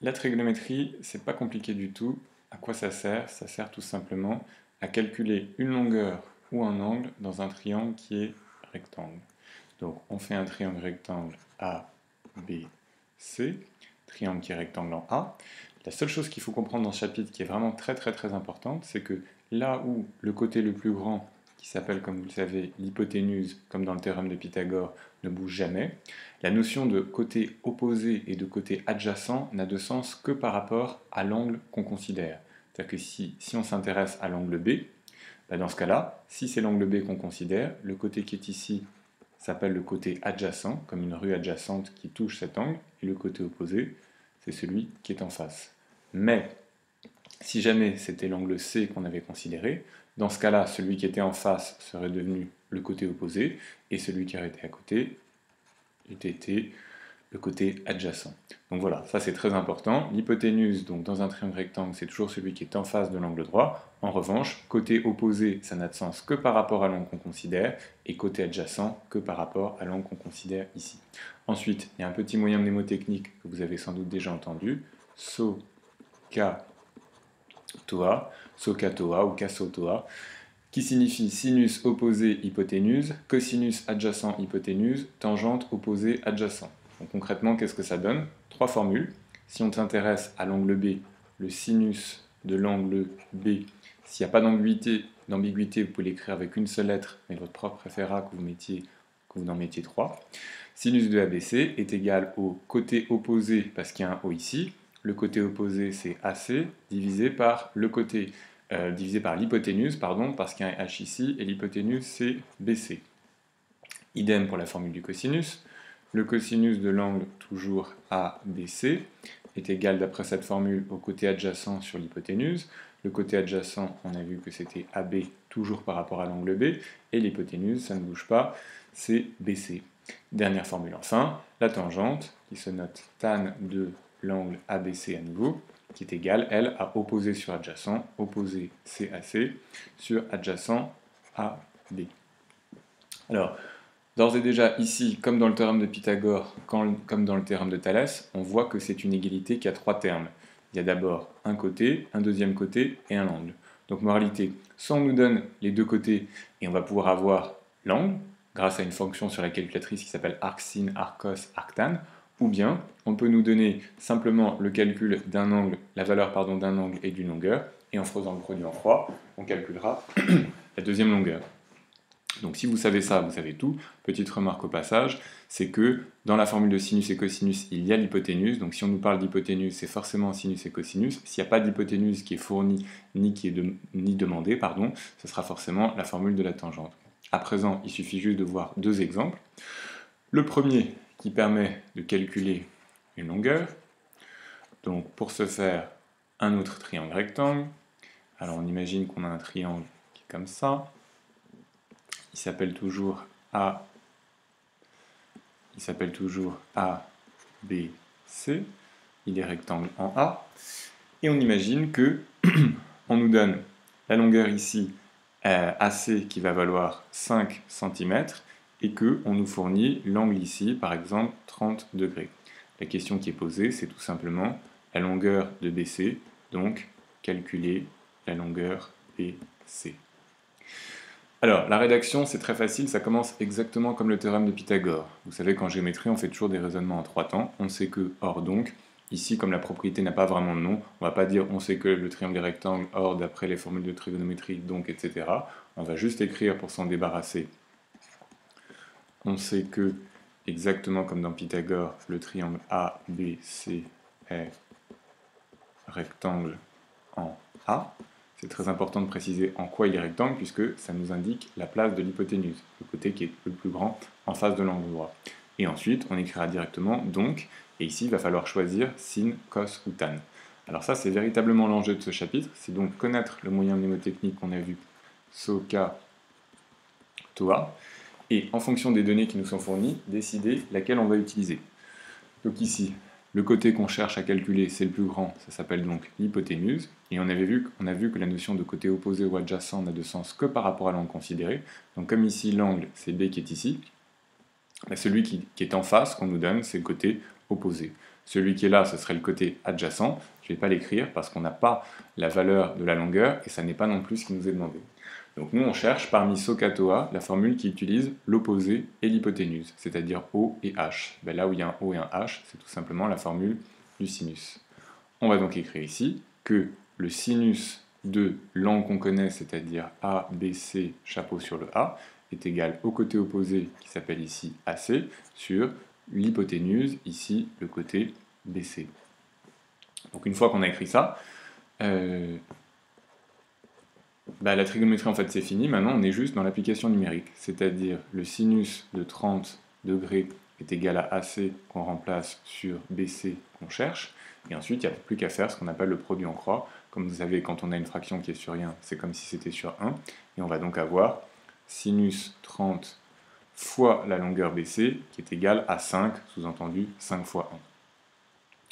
La trigonométrie, c'est pas compliqué du tout. À quoi ça sert? Ça sert tout simplement à calculer une longueur ou un angle dans un triangle qui est rectangle. Donc on fait un triangle rectangle A, B, C, triangle qui est rectangle en A. La seule chose qu'il faut comprendre dans ce chapitre qui est vraiment très importante, c'est que là où le côté le plus grand, qui s'appelle comme vous le savez l'hypoténuse, comme dans le théorème de Pythagore, ne bouge jamais, la notion de côté opposé et de côté adjacent n'a de sens que par rapport à l'angle qu'on considère. C'est-à-dire que si on s'intéresse à l'angle B, dans ce cas-là, si c'est l'angle B qu'on considère, le côté qui est ici s'appelle le côté adjacent, comme une rue adjacente qui touche cet angle, et le côté opposé, c'est celui qui est en face. Mais, si jamais c'était l'angle C qu'on avait considéré, dans ce cas-là, celui qui était en face serait devenu le côté opposé, et celui qui aurait été à côté était été le côté adjacent. Donc voilà, ça c'est très important. L'hypoténuse, donc dans un triangle rectangle, c'est toujours celui qui est en face de l'angle droit. En revanche, côté opposé, ça n'a de sens que par rapport à l'angle qu'on considère, et côté adjacent que par rapport à l'angle qu'on considère ici. Ensuite, il y a un petit moyen mnémotechnique que vous avez sans doute déjà entendu, SOHCAHTOA, SOHCAHTOA ou CASOTOA, qui signifie sinus opposé hypoténuse, cosinus adjacent hypoténuse, tangente opposée adjacent. Donc concrètement, qu'est-ce que ça donne? Trois formules. Si on s'intéresse à l'angle B, le sinus de l'angle B, s'il n'y a pas d'ambiguïté, vous pouvez l'écrire avec une seule lettre, mais votre prof préférera que vous en mettiez trois. Sinus de ABC est égal au côté opposé, parce qu'il y a un O ici. Le côté opposé, c'est AC, divisé par l'hypoténuse, parce qu'il y a un H ici, et l'hypoténuse, c'est BC. Idem pour la formule du cosinus. Le cosinus de l'angle, toujours ABC, est égal, d'après cette formule, au côté adjacent sur l'hypoténuse. Le côté adjacent, on a vu que c'était AB, toujours par rapport à l'angle B, et l'hypoténuse, ça ne bouge pas, c'est BC. Dernière formule enfin, la tangente, qui se note tan de l'angle ABC à nouveau, qui est égale, elle, à opposé sur adjacent, opposé CAC, sur adjacent AB. Alors, d'ores et déjà, ici, comme dans le théorème de Pythagore, comme dans le théorème de Thalès, on voit que c'est une égalité qui a trois termes. Il y a d'abord un côté, un deuxième côté et un angle. Donc, moralité, soit on nous donne les deux côtés et on va pouvoir avoir l'angle, grâce à une fonction sur la calculatrice qui s'appelle arcsin, arccos, arctan, ou bien on peut nous donner simplement le calcul d'un angle, la valeur d'un angle et d'une longueur, et en faisant le produit en froid, on calculera la deuxième longueur. Donc si vous savez ça, vous savez tout. Petite remarque au passage, c'est que dans la formule de sinus et cosinus, il y a l'hypoténuse. Donc si on nous parle d'hypoténuse, c'est forcément sinus et cosinus. S'il n'y a pas d'hypoténuse qui est fournie ni demandée, ce sera forcément la formule de la tangente. À présent, il suffit juste de voir deux exemples. Le premier qui permet de calculer une longueur. Donc pour ce faire, un autre triangle rectangle. Alors on imagine qu'on a un triangle qui est comme ça. Il s'appelle toujours A, B, C. Il est rectangle en A. Et on imagine que on nous donne la longueur ici AC qui va valoir 5 cm et qu'on nous fournit l'angle ici, par exemple 30 degrés. La question qui est posée, c'est tout simplement la longueur de BC, donc calculer la longueur BC. Alors, la rédaction, c'est très facile, ça commence exactement comme le théorème de Pythagore. Vous savez qu'en géométrie, on fait toujours des raisonnements en trois temps. On sait que, or donc, ici, comme la propriété n'a pas vraiment de nom, on ne va pas dire on sait que le triangle est rectangle, or d'après les formules de trigonométrie, donc, etc. On va juste écrire pour s'en débarrasser. On sait que, exactement comme dans Pythagore, le triangle ABC est rectangle en A. C'est très important de préciser en quoi il est rectangle, puisque ça nous indique la place de l'hypoténuse, le côté qui est le plus grand en face de l'angle droit. Et ensuite, on écrira directement donc, et ici, il va falloir choisir sin, cos ou tan. Alors ça, c'est véritablement l'enjeu de ce chapitre, c'est donc connaître le moyen mnémotechnique qu'on a vu, SOHCAHTOA, et en fonction des données qui nous sont fournies, décider laquelle on va utiliser. Donc ici, le côté qu'on cherche à calculer, c'est le plus grand, ça s'appelle donc l'hypoténuse, et on a vu que la notion de côté opposé ou adjacent n'a de sens que par rapport à l'angle considéré. Donc comme ici l'angle, c'est B qui est ici, celui qui est en face qu'on nous donne, c'est le côté opposé. Celui qui est là, ce serait le côté adjacent. Je ne vais pas l'écrire parce qu'on n'a pas la valeur de la longueur et ça n'est pas non plus ce qui nous est demandé. Donc nous, on cherche parmi SOHCAHTOA la formule qui utilise l'opposé et l'hypoténuse, c'est-à-dire O et H. Ben là où il y a un O et un H, c'est tout simplement la formule du sinus. On va donc écrire ici que le sinus de l'angle qu'on connaît, c'est-à-dire ABC chapeau sur le A, est égal au côté opposé qui s'appelle ici AC sur l'hypoténuse, ici le côté BC. Donc une fois qu'on a écrit ça, la trigonométrie en fait c'est fini, maintenant on est juste dans l'application numérique, c'est-à-dire le sinus de 30 degrés est égal à AC qu'on remplace sur BC qu'on cherche, et ensuite il n'y a plus qu'à faire ce qu'on appelle le produit en croix. Comme vous savez, quand on a une fraction qui est sur 1, c'est comme si c'était sur 1, et on va donc avoir sinus 30 fois la longueur BC qui est égale à 5, sous-entendu 5 fois 1.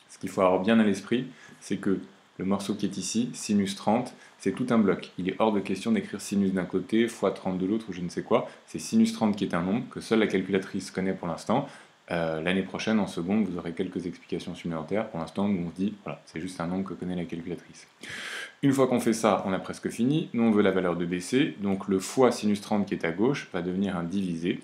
Ce qu'il faut avoir bien à l'esprit, c'est que le morceau qui est ici, sinus 30, c'est tout un bloc. Il est hors de question d'écrire sinus d'un côté, fois 30 de l'autre, ou je ne sais quoi. C'est sinus 30 qui est un nombre que seule la calculatrice connaît pour l'instant. L'année prochaine, en seconde, vous aurez quelques explications supplémentaires. Pour l'instant, nous on se dit, voilà, c'est juste un nombre que connaît la calculatrice. Une fois qu'on fait ça, on a presque fini. Nous, on veut la valeur de BC. Donc le fois sinus 30 qui est à gauche va devenir un divisé.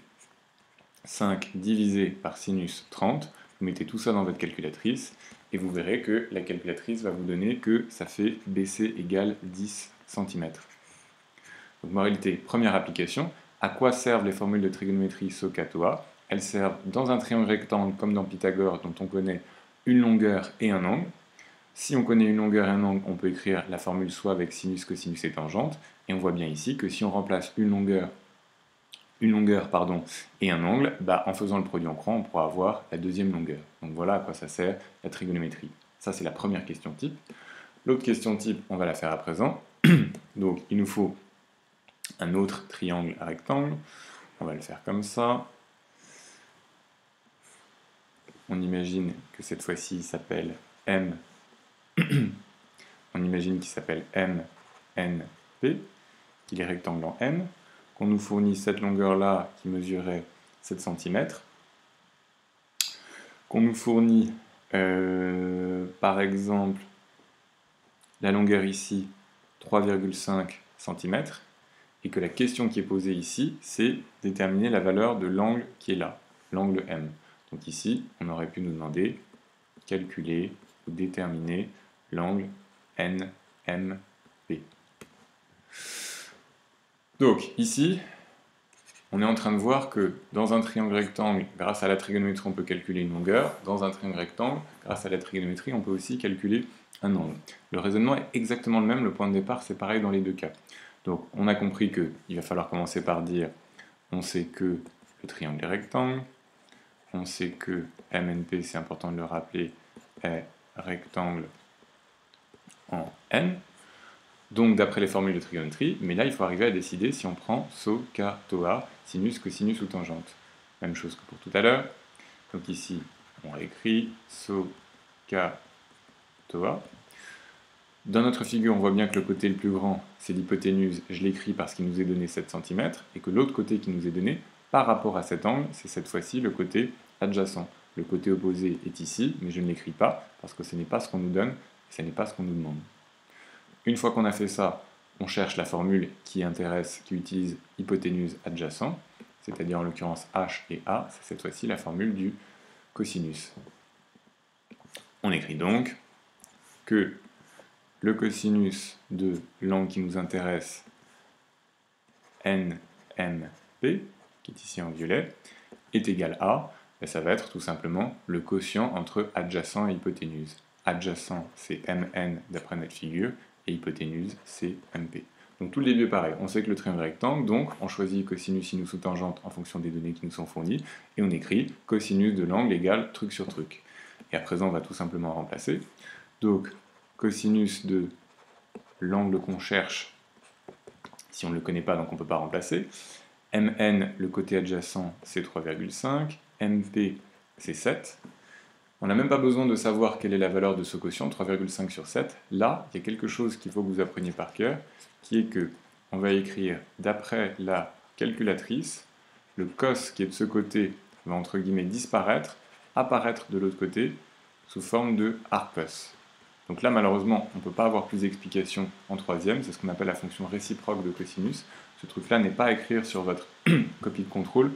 5 divisé par sinus 30. Vous mettez tout ça dans votre calculatrice. Et vous verrez que la calculatrice va vous donner que ça fait BC égale 10 cm. Donc moralité, première application, à quoi servent les formules de trigonométrie SOHCAHTOA? Elles servent dans un triangle rectangle comme dans Pythagore dont on connaît une longueur et un angle. Si on connaît une longueur et un angle, on peut écrire la formule soit avec sinus, cosinus et tangente. Et on voit bien ici que si on remplace une longueur et un angle, en faisant le produit en croix, on pourra avoir la deuxième longueur. Donc voilà à quoi ça sert la trigonométrie. Ça, c'est la première question type. L'autre question type, on va la faire à présent. Donc il nous faut un autre triangle rectangle. On va le faire comme ça. On imagine que cette fois-ci, il s'appelle M. On imagine qu'il s'appelle MNP, qu'il est rectangle en M, qu'on nous fournit cette longueur-là qui mesurait 7 cm, qu'on nous fournit par exemple la longueur ici 3,5 cm, et que la question qui est posée ici, c'est déterminer la valeur de l'angle qui est là, l'angle M. Donc ici, on aurait pu nous demander calculer ou déterminer l'angle NMP. Donc ici, on est en train de voir que dans un triangle rectangle, grâce à la trigonométrie, on peut calculer une longueur. Dans un triangle rectangle, grâce à la trigonométrie, on peut aussi calculer un angle. Le raisonnement est exactement le même, le point de départ c'est pareil dans les deux cas. Donc on a compris qu'il va falloir commencer par dire, on sait que le triangle est rectangle, on sait que MNP, c'est important de le rappeler, est rectangle en N, donc d'après les formules de trigonométrie, mais là il faut arriver à décider si on prend SOHCAHTOA, sinus, cosinus ou tangente. Même chose que pour tout à l'heure. Donc ici, on réécrit SOHCAHTOA. Dans notre figure, on voit bien que le côté le plus grand, c'est l'hypoténuse, je l'écris parce qu'il nous est donné 7 cm, et que l'autre côté qui nous est donné, par rapport à cet angle, c'est cette fois-ci le côté adjacent. Le côté opposé est ici, mais je ne l'écris pas, parce que ce n'est pas ce qu'on nous donne, et ce n'est pas ce qu'on nous demande. Une fois qu'on a fait ça, on cherche la formule qui intéresse, qui utilise hypoténuse adjacent, c'est-à-dire en l'occurrence H et A, c'est cette fois-ci la formule du cosinus. On écrit donc que le cosinus de l'angle qui nous intéresse, NMP, qui est ici en violet, est égal à, ça va être tout simplement le quotient entre adjacent et hypoténuse. Adjacent, c'est MN d'après notre figure, et hypoténuse, c'est MP. Donc tout le début est pareil. On sait que le triangle est rectangle, donc on choisit cosinus, sinus ou tangente en fonction des données qui nous sont fournies, et on écrit cosinus de l'angle égale truc sur truc. Et à présent, on va tout simplement remplacer. Donc, cosinus de l'angle qu'on cherche, si on ne le connaît pas, donc on ne peut pas remplacer. MN, le côté adjacent, c'est 3,5. MP, c'est 7. On n'a même pas besoin de savoir quelle est la valeur de ce quotient, 3,5 sur 7. Là, il y a quelque chose qu'il faut que vous appreniez par cœur, qui est que on va écrire, d'après la calculatrice, le cos qui est de ce côté va entre guillemets disparaître, apparaître de l'autre côté, sous forme de arccos. Donc là, malheureusement, on ne peut pas avoir plus d'explications en troisième, c'est ce qu'on appelle la fonction réciproque de cosinus. Ce truc-là n'est pas à écrire sur votre copie de contrôle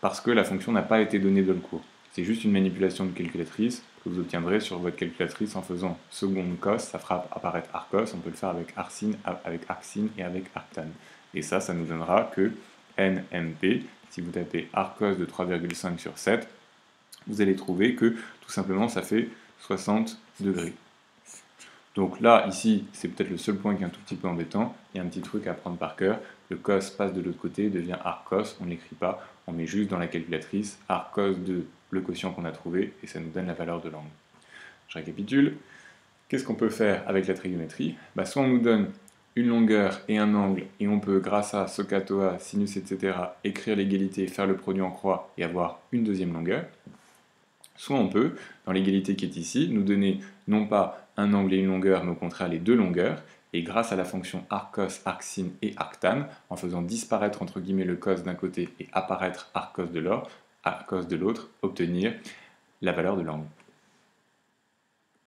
parce que la fonction n'a pas été donnée dans le cours. C'est juste une manipulation de calculatrice que vous obtiendrez sur votre calculatrice en faisant seconde cos, ça fera apparaître arccos, on peut le faire avec arcsin et avec arctan. Et ça nous donnera que NMP, si vous tapez arccos de 3,5 sur 7, vous allez trouver que tout simplement ça fait 60 degrés. Donc là, ici, c'est peut-être le seul point qui est un tout petit peu embêtant. Il y a un petit truc à prendre par cœur. Le cos passe de l'autre côté, devient arccos. On ne l'écrit pas, on met juste dans la calculatrice arccos de le quotient qu'on a trouvé et ça nous donne la valeur de l'angle. Je récapitule. Qu'est-ce qu'on peut faire avec la trigonométrie? Soit on nous donne une longueur et un angle et on peut, grâce à SOHCAHTOA, sinus, etc., écrire l'égalité, faire le produit en croix et avoir une deuxième longueur. Soit on peut, dans l'égalité qui est ici, nous donner non pas un angle et une longueur, mais au contraire les deux longueurs, et grâce à la fonction arccos, arcsin et arctan, en faisant disparaître entre guillemets le cos d'un côté et apparaître arccos de l'autre, obtenir la valeur de l'angle.